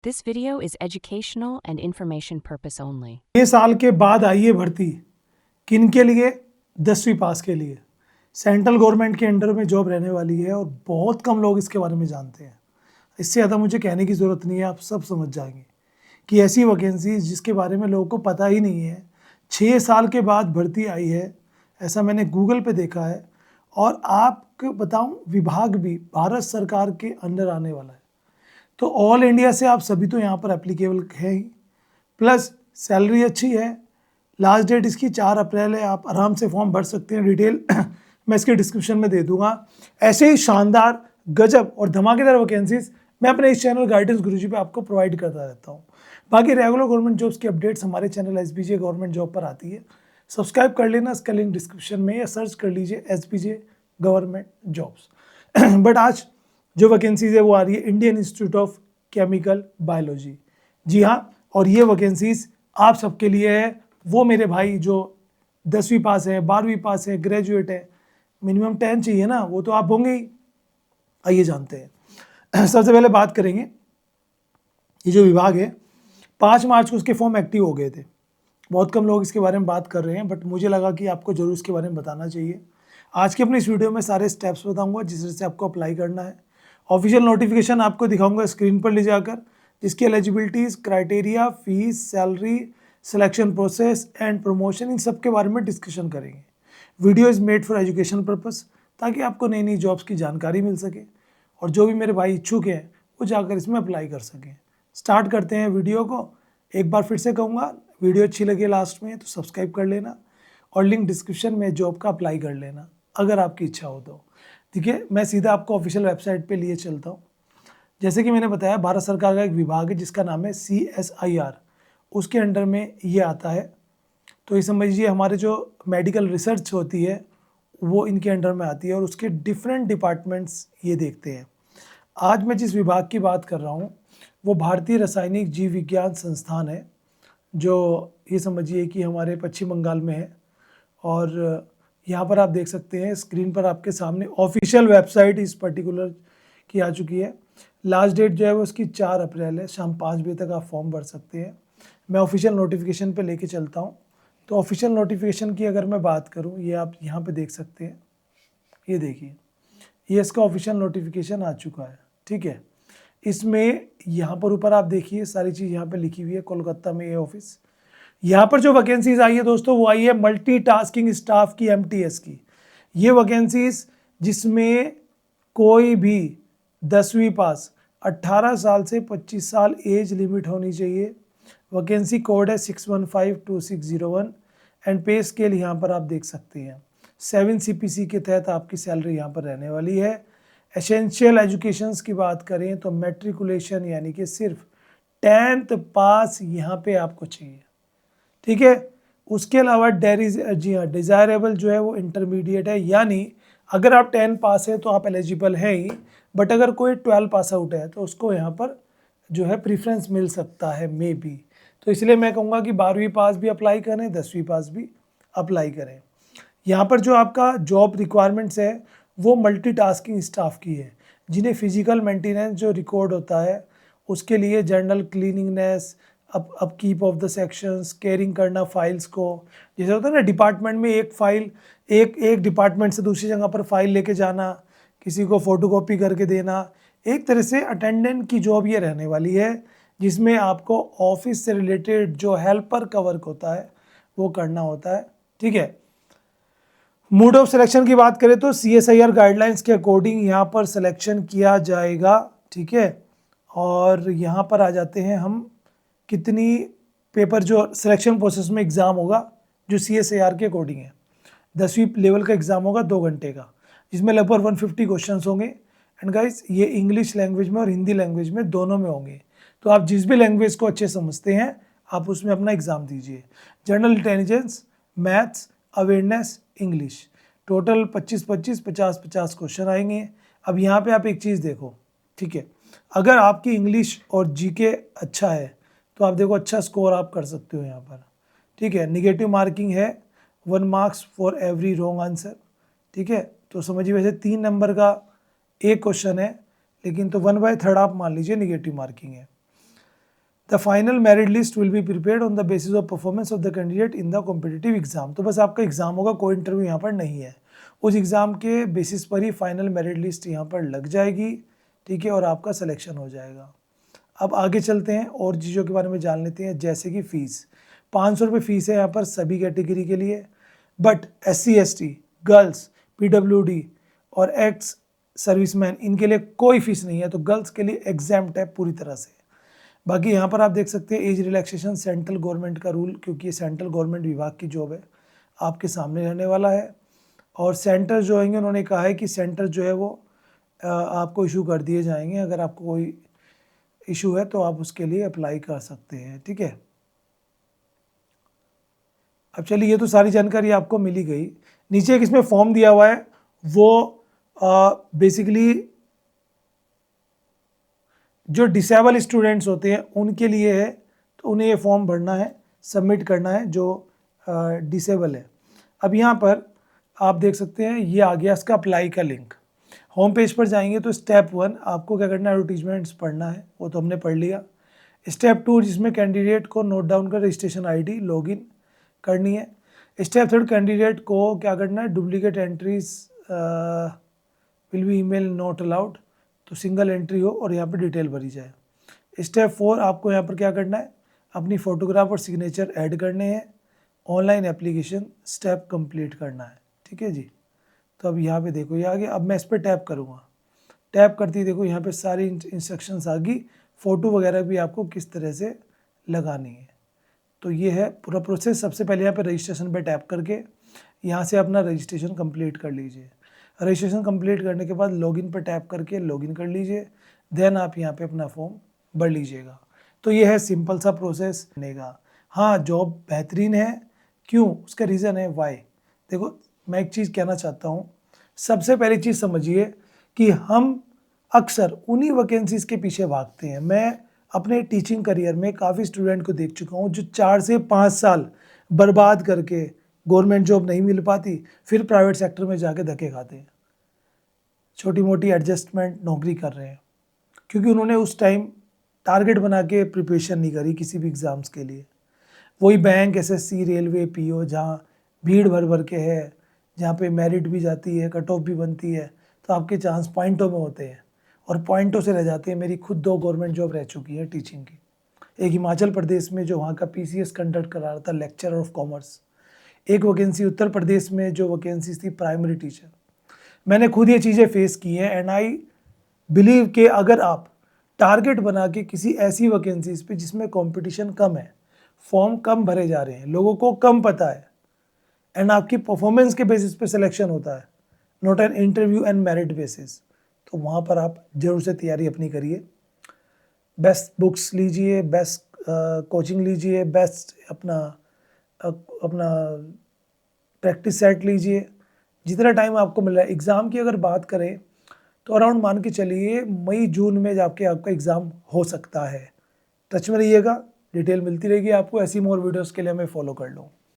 This video is educational and information purpose only. 6 साल के बाद आई है भर्ती, किन के लिए? 10वीं पास के लिए। सेंट्रल गवर्नमेंट के अंडर में जॉब रहने वाली है और बहुत कम लोग इसके बारे में जानते हैं। इससे ज़्यादा मुझे कहने की ज़रूरत नहीं है, आप सब समझ जाएंगे कि ऐसी वैकेंसी जिसके बारे में लोगों को पता ही नहीं है, 6 साल के बाद भर्ती आई है, ऐसा मैंने गूगल पे देखा है। और आपको बताऊं, विभाग भी भारत सरकार के अंडर आने वाला है। तो ऑल इंडिया से आप सभी तो यहाँ पर एप्लीकेबल है ही, प्लस सैलरी अच्छी है। लास्ट डेट इसकी 4 अप्रैल है, आप आराम से फॉर्म भर सकते हैं। डिटेल मैं इसके डिस्क्रिप्शन में दे दूंगा। ऐसे ही शानदार, गजब और धमाकेदार वैकेंसीज मैं अपने इस चैनल गाइडेंस गुरुजी पे आपको प्रोवाइड करता रहता हूँ। बाकी रेगुलर गवर्नमेंट जॉब्स की अपडेट्स हमारे चैनल एसबीजे गवर्नमेंट जॉब पर आती है, सब्सक्राइब कर लेना, इसका लिंक डिस्क्रिप्शन में, या सर्च कर लीजिए एसबीजे गवर्नमेंट जॉब्स। बट आज जो वैकेंसीज है वो आ रही है Indian institute of chemical biology. जी हाँ, और ये वैकेंसीज आप सबके लिए है। वो मेरे भाई जो 10वीं पास है, 12वीं पास है, ग्रेजुएट है, मिनिमम 10 चाहिए ना, वो तो आप होंगे ही। आइए जानते हैं। सबसे पहले बात करेंगे, ये जो विभाग है 5 मार्च को उसके फॉर्म एक्टिव हो गए थे। बहुत कम लोग इसके बारे में बात कर रहे हैं, बट मुझे लगा कि आपको जरूर इसके बारे में बताना चाहिए। आज की अपनी इस वीडियो में सारे स्टेप्स बताऊंगा जिस तरह से आपको अप्लाई करना है। ऑफिशियल नोटिफिकेशन आपको दिखाऊंगा स्क्रीन पर ले जाकर, जिसकी eligibilities, criteria, fees, salary, selection process and promotion, इन सब के बारे में डिस्कशन करेंगे। Video is made for education purpose, ताकि आपको नई नई जॉब्स की जानकारी मिल सके और जो भी मेरे भाई इच्छुक हैं वो जाकर इसमें अप्लाई कर सकें। स्टार्ट करते हैं वीडियो को। एक बार फिर से कहूँगा, वीडियो अच्छी लगे लास्ट में तो सब्सक्राइब कर लेना और लिंक डिस्क्रिप्शन में जॉब का अप्लाई कर लेना अगर आपकी इच्छा हो तो। ठीक है, मैं सीधा आपको ऑफिशियल वेबसाइट पे लिए चलता हूँ। जैसे कि मैंने बताया, भारत सरकार का एक विभाग है जिसका नाम है CSIR, उसके अंडर में ये आता है। तो ये समझिए हमारे जो मेडिकल रिसर्च होती है वो इनके अंडर में आती है और उसके डिफरेंट डिपार्टमेंट्स ये देखते हैं। आज मैं जिस विभाग की बात कर रहा हूँ वो भारतीय रासायनिक जीव विज्ञान संस्थान है, जो ये समझिए कि हमारे पश्चिम बंगाल में है। और यहाँ पर आप देख सकते हैं स्क्रीन पर आपके सामने ऑफिशियल वेबसाइट इस पर्टिकुलर की आ चुकी है। लास्ट डेट जो है वो उसकी 4 अप्रैल है, शाम 5 बजे तक आप फॉर्म भर सकते हैं। मैं ऑफिशियल नोटिफिकेशन पे लेके चलता हूँ। तो ऑफिशियल नोटिफिकेशन की अगर मैं बात करूँ, ये आप यहाँ पे देख सकते हैं, ये देखिए, ये इसका ऑफिशियल नोटिफिकेशन आ चुका है। ठीक है, इसमें यहाँ पर ऊपर आप देखिए सारी चीज़ यहाँ पे लिखी हुई है, कोलकाता में ये ऑफिस। यहाँ पर जो वैकेंसीज आई है दोस्तों वो आई है मल्टीटास्किंग स्टाफ की, MTS की। ये वैकेंसीज जिसमें कोई भी 10वीं पास, 18 साल से 25 साल एज लिमिट होनी चाहिए। वैकेंसी कोड है 615261 एंड पे स्केल यहाँ पर आप देख सकते हैं 7 CPC के तहत आपकी सैलरी यहाँ पर रहने वाली है। एसेंशियल एजुकेशंस की बात करें तो मैट्रिकुलेशन यानी कि सिर्फ 10th पास यहाँ पे आपको चाहिए। ठीक है, उसके अलावा जी हाँ, डिज़ायरेबल जो है वो इंटरमीडिएट है, यानी अगर आप 10 पास है तो आप एलिजिबल हैं ही, बट अगर कोई 12 पास आउट है तो उसको यहाँ पर जो है प्रीफरेंस मिल सकता है, मे बी। तो इसलिए मैं कहूँगा कि 12वीं पास भी अप्लाई करें, 10वीं पास भी अप्लाई करें। यहाँ पर जो आपका जॉब रिक्वायरमेंट्स है वो मल्टीटास्किंग स्टाफ की है, जिन्हें फिजिकल मेंटेनेंस जो रिकॉर्ड होता है उसके लिए general cleaningness, upkeep of the sections, caring करना फाइल्स को। जैसे होता है ना डिपार्टमेंट में एक फाइल, एक डिपार्टमेंट से दूसरी जगह पर फाइल लेके जाना, किसी को फोटोकॉपी करके देना, एक तरह से अटेंडेंट की जॉब ये रहने वाली है, जिसमें आपको ऑफिस से रिलेटेड जो हेल्पर का वर्क होता है वो करना होता है। ठीक है, मोड ऑफ सिलेक्शन की बात करें तो CSIR गाइडलाइंस के अकॉर्डिंग यहाँ पर सिलेक्शन किया जाएगा। ठीक है, और यहाँ पर आ जाते हैं हम, कितनी पेपर जो सिलेक्शन प्रोसेस में एग्ज़ाम होगा जो CSIR के अकॉर्डिंग है, 10वीं लेवल का एग्ज़ाम होगा 2 घंटे का, जिसमें लगभग 150 क्वेश्चंस होंगे। एंड गाइस, ये इंग्लिश लैंग्वेज में और हिंदी लैंग्वेज में दोनों में होंगे। तो आप जिस भी लैंग्वेज को अच्छे समझते हैं आप उसमें अपना एग्ज़ाम दीजिए। General intelligence, maths, awareness, English, total 25-25, 50-50 question आएंगे। अब यहाँ पे आप एक चीज़ देखो, ठीक है, अगर आपकी इंग्लिश और GK अच्छा है तो आप देखो अच्छा स्कोर आप कर सकते हो यहाँ पर। ठीक है, निगेटिव मार्किंग है, 1 marks for every wrong answer. ठीक है, तो समझिए वैसे 3 नंबर का एक क्वेश्चन है, लेकिन तो 1/3 आप मान लीजिए निगेटिव मार्किंग है। The final merit list will be prepared on the basis of performance of the candidate in the competitive exam. तो बस आपका एग्जाम होगा, कोई इंटरव्यू यहाँ पर नहीं है। उस एग्ज़ाम के बेसिस पर ही फाइनल मेरिट लिस्ट यहाँ पर लग जाएगी, ठीक है, और आपका सिलेक्शन हो जाएगा। अब आगे चलते हैं और चीज़ों के बारे में जान लेते हैं, जैसे कि फ़ीस 500 रुपये फ़ीस है यहाँ पर सभी कैटेगरी के लिए, but SC ST, girls, PWD और एक्स सर्विसमैन इनके लिए कोई फीस नहीं है। तो गर्ल्स के लिए एग्जाम्प्ट है पूरी तरह से। बाकी यहाँ पर आप देख सकते हैं एज रिलैक्सेशन सेंट्रल गवर्नमेंट का रूल, क्योंकि ये सेंट्रल गवर्नमेंट विभाग की जॉब है, आपके सामने रहने वाला है। और सेंटर जो होंगे उन्होंने कहा है कि सेंटर जो है वो आपको इशू कर दिए जाएंगे। अगर आपको कोई इशू है तो आप उसके लिए अप्लाई कर सकते हैं, ठीक है। अब चलिए, ये तो सारी जानकारी आपको मिली गई। नीचे एक इसमें फॉर्म दिया हुआ है, वो बेसिकली जो डिसेबल स्टूडेंट्स होते हैं उनके लिए है, तो उन्हें ये फॉर्म भरना है, सबमिट करना है, जो डिसेबल है। अब यहाँ पर आप देख सकते हैं ये आ गया इसका अप्लाई का लिंक। होम पेज पर जाएंगे तो स्टेप 1 आपको क्या करना है, एडवर्टीजमेंट्स पढ़ना है, वो तो हमने पढ़ लिया। स्टेप 2 जिसमें कैंडिडेट को नोट डाउन कर रजिस्ट्रेशन ID लॉगिन करनी है। स्टेप 3 कैंडिडेट को क्या करना है, duplicate entries will be email not allowed, तो सिंगल एंट्री हो और यहाँ पर डिटेल भरी जाए। स्टेप 4 आपको यहाँ पर क्या करना है, अपनी फ़ोटोग्राफ और सिग्नेचर ऐड करने हैं, ऑनलाइन एप्लीकेशन स्टेप कंप्लीट करना है, ठीक है जी। तो अब यहाँ पे देखो ये आ गया। अब मैं इस पर टैप करूँगा, टैप करती देखो यहाँ पे सारी इंस्ट्रक्शंस आ गई, फ़ोटो वगैरह भी आपको किस तरह से लगानी है। तो ये है पूरा प्रोसेस। सबसे पहले यहाँ पे रजिस्ट्रेशन पे टैप करके यहाँ से अपना रजिस्ट्रेशन कंप्लीट कर लीजिए। रजिस्ट्रेशन कंप्लीट करने के बाद लॉगिन पर टैप करके लॉगिन कर लीजिए, देन आप यहाँ पे अपना फॉर्म भर लीजिएगा। तो ये है सिंपल सा प्रोसेस बनेगा। हाँ, जॉब बेहतरीन है, क्यों, उसका रीज़न है वाई। देखो मैं एक चीज़ कहना चाहता हूँ, सबसे पहली चीज़ समझिए कि हम अक्सर उन्हीं वैकेंसीज़ के पीछे भागते हैं। मैं अपने टीचिंग करियर में काफ़ी स्टूडेंट को देख चुका हूँ जो 4 से 5 साल बर्बाद करके गवर्नमेंट जॉब नहीं मिल पाती, फिर प्राइवेट सेक्टर में जाके धक्के खाते हैं, छोटी मोटी एडजस्टमेंट नौकरी कर रहे हैं, क्योंकि उन्होंने उस टाइम टारगेट बना के प्रिपरेशन नहीं करी किसी भी एग्ज़ाम्स के लिए। वही बैंक, SSC, रेलवे, PO जहाँ भीड़ भर भर के है, जहाँ पे मेरिट भी जाती है, कट ऑफ भी बनती है, तो आपके चांस पॉइंटों में होते हैं और पॉइंटों से रह जाते हैं। मेरी खुद 2 गवर्नमेंट जॉब रह चुकी है टीचिंग की। एक हिमाचल प्रदेश में जो वहाँ का PCS कंडक्ट करा रहा था, लेक्चरर ऑफ कॉमर्स। एक वैकेंसी उत्तर प्रदेश में जो वैकेंसीज थी प्राइमरी टीचर। मैंने खुद ये चीज़ें फेस की हैं एंड आई बिलीव कि अगर आप टारगेट बना के किसी ऐसी वैकेंसीज पे जिसमें कंपटीशन कम है, फॉर्म कम भरे जा रहे हैं, लोगों को कम पता है, एंड आपकी परफॉर्मेंस के बेसिस पे सिलेक्शन होता है, not an interview and merit basis, तो वहाँ पर आप जरूर से तैयारी अपनी करिए। बेस्ट बुक्स लीजिए, बेस्ट कोचिंग लीजिए, बेस्ट अपना प्रैक्टिस सेट लीजिए, जितना टाइम आपको मिल रहा है। एग्ज़ाम की अगर बात करें तो अराउंड मान के चलिए मई जून में जाके आपका एग्ज़ाम हो सकता है। टच में रहिएगा, डिटेल मिलती रहेगी आपको। ऐसी मोर वीडियोस के लिए हमें फॉलो कर लो।